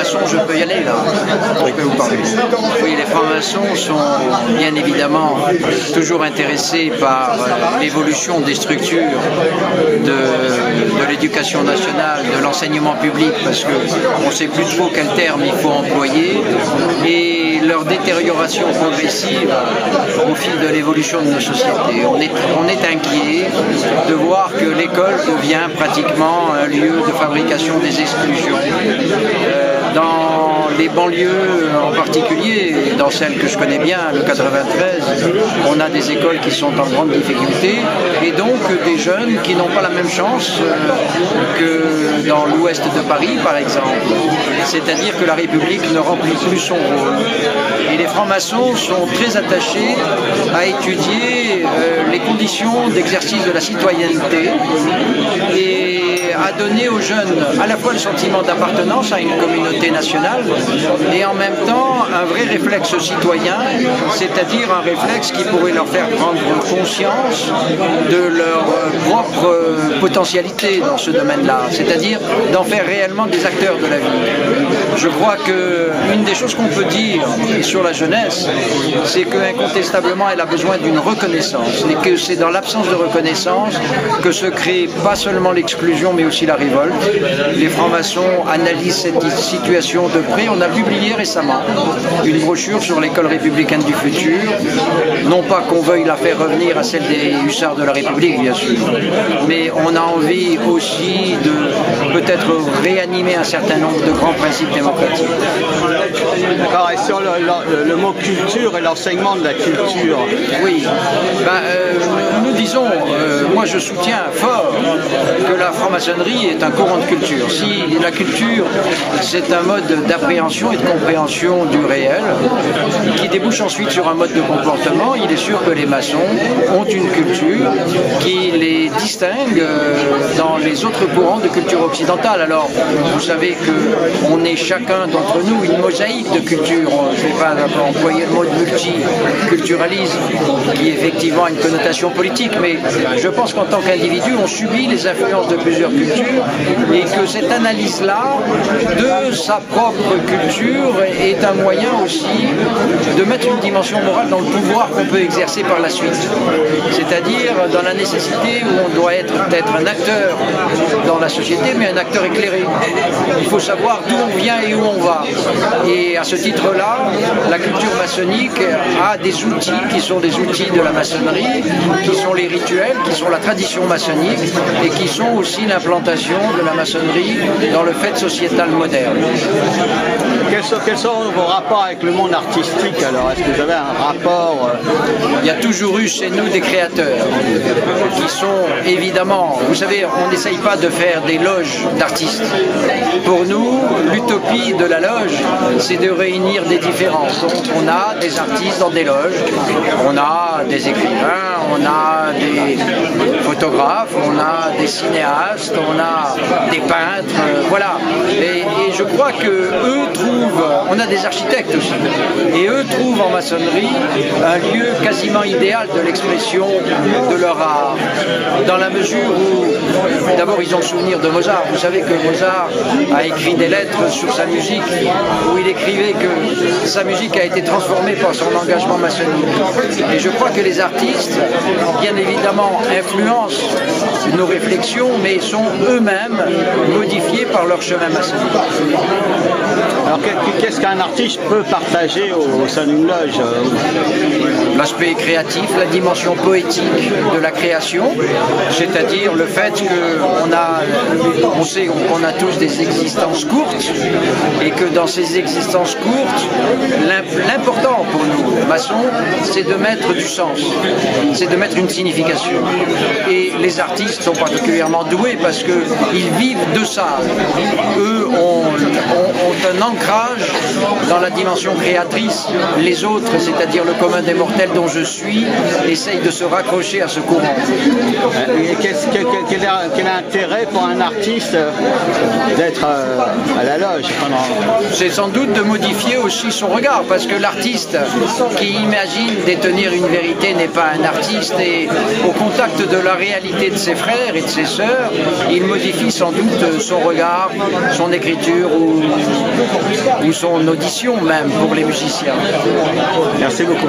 francs-maçons, je peux y aller là. Je peux vous parler. Oui, les francs-maçons sont bien évidemment toujours intéressés par l'évolution des structures de l'éducation nationale, de l'enseignement public, parce qu'on ne sait plus trop quel terme il faut employer, et leur détérioration progressive au fil de l'évolution de nos sociétés. On est inquiet de voir que l'école devient pratiquement un lieu de fabrication des exclusions. Dans les banlieues en particulier, dans celle que je connais bien, le 93, on a des écoles qui sont en grande difficulté et donc des jeunes qui n'ont pas la même chance que dans l'ouest de Paris par exemple. C'est-à-dire que la République ne remplit plus son rôle. Et les francs-maçons sont très attachés à étudier les conditions d'exercice de la citoyenneté et à donner aux jeunes à la fois le sentiment d'appartenance à une communauté nationale et en même temps un vrai réflexe citoyen, c'est-à-dire un réflexe qui pourrait leur faire prendre conscience de leur propre potentialité dans ce domaine-là, c'est-à-dire d'en faire réellement des acteurs de la vie. Je crois qu'une des choses qu'on peut dire sur la jeunesse, c'est qu'incontestablement elle a besoin d'une reconnaissance et que c'est dans l'absence de reconnaissance que se crée pas seulement l'exclusion mais aussi la révolte. Les francs-maçons analysent cette situation de près. On a publié récemment une brochure sur l'école républicaine du futur. Non pas qu'on veuille la faire revenir à celle des hussards de la République, bien sûr, mais on a envie aussi de peut-être réanimer un certain nombre de grands principes démocratiques. D'accord, et sur le mot culture et l'enseignement de la culture. Oui, nous disons, moi je soutiens fort que la franc-maçonnerie est un courant de culture. Si la culture c'est un mode d'appréhension et de compréhension du réel qui débouche ensuite sur un mode de comportement, il est sûr que les maçons ont une culture qui les distingue dans les autres courants de culture occidentale. Alors vous savez qu'on est chacun d'entre nous une mosaïque de culture. Je ne vais pas employer le mot de multiculturalisme qui effectivement a une connotation politique, mais je pense qu'en tant qu'individu on subit les influences de plusieurs cultures et que cette analyse-là de sa propre culture est un moyen aussi de mettre une dimension morale dans le pouvoir qu'on peut exercer par la suite. C'est-à-dire dans la nécessité où on doit être peut-être un acteur dans la société, mais un acteur éclairé. Il faut savoir d'où on vient et où on va. Et à ce titre-là, la culture maçonnique a des outils qui sont des outils de la maçonnerie, qui sont les rituels, qui sont la tradition maçonnique et qui sont aussi l'implantation de la maçonnerie dans le fait sociétal moderne. Quels sont vos rapports avec le monde artistique alors? Est-ce que vous avez un rapport Il y a toujours eu chez nous des créateurs qui sont évidemment, vous savez, on n'essaye pas de faire des loges d'artistes. Pour nous, l'utopie de la loge, c'est de réunir des différences. Donc on a des artistes dans des loges, on a des écrivains, on a des photographes, on a des cinéastes, on a des peintres, voilà. Et je crois que eux trouvent, on a des architectes aussi, et eux trouvent en maçonnerie un lieu quasiment idéal de l'expression de leur art, dans la mesure où, d'abord ils ont le souvenir de Mozart. Vous savez que Mozart a écrit des lettres sur sa musique, où il écrivait que sa musique a été transformée par son engagement maçonnique. Et je crois que les artistes, bien évidemment, influencent nos réflexions, mais sont eux-mêmes modifiés par leur chemin maçonnique. Alors qu'est-ce qu'un artiste peut partager au sein d'une loge? L'aspect créatif, la dimension poétique de la création, c'est-à-dire le fait qu'on sait qu'on a tous des existences courtes et que dans ces existences courtes, l'important pour nous, maçons, c'est de mettre du sens, c'est de mettre une signification. Et les artistes sont particulièrement doués parce qu'ils vivent de ça. Eux ont un ancrage dans la dimension créatrice. Les autres, c'est-à-dire le commun des mortels dont je suis, essayent de se raccrocher à ce courant. Et quel intérêt pour un artiste d'être à la loge? C'est sans doute de modifier aussi son regard, parce que l'artiste qui imagine détenir une vérité n'est pas un artiste, et au contact de la réalité de ses frères et de ses sœurs, il modifie sans doute son regard, son écriture ou ou son audition même pour les musiciens. Merci beaucoup.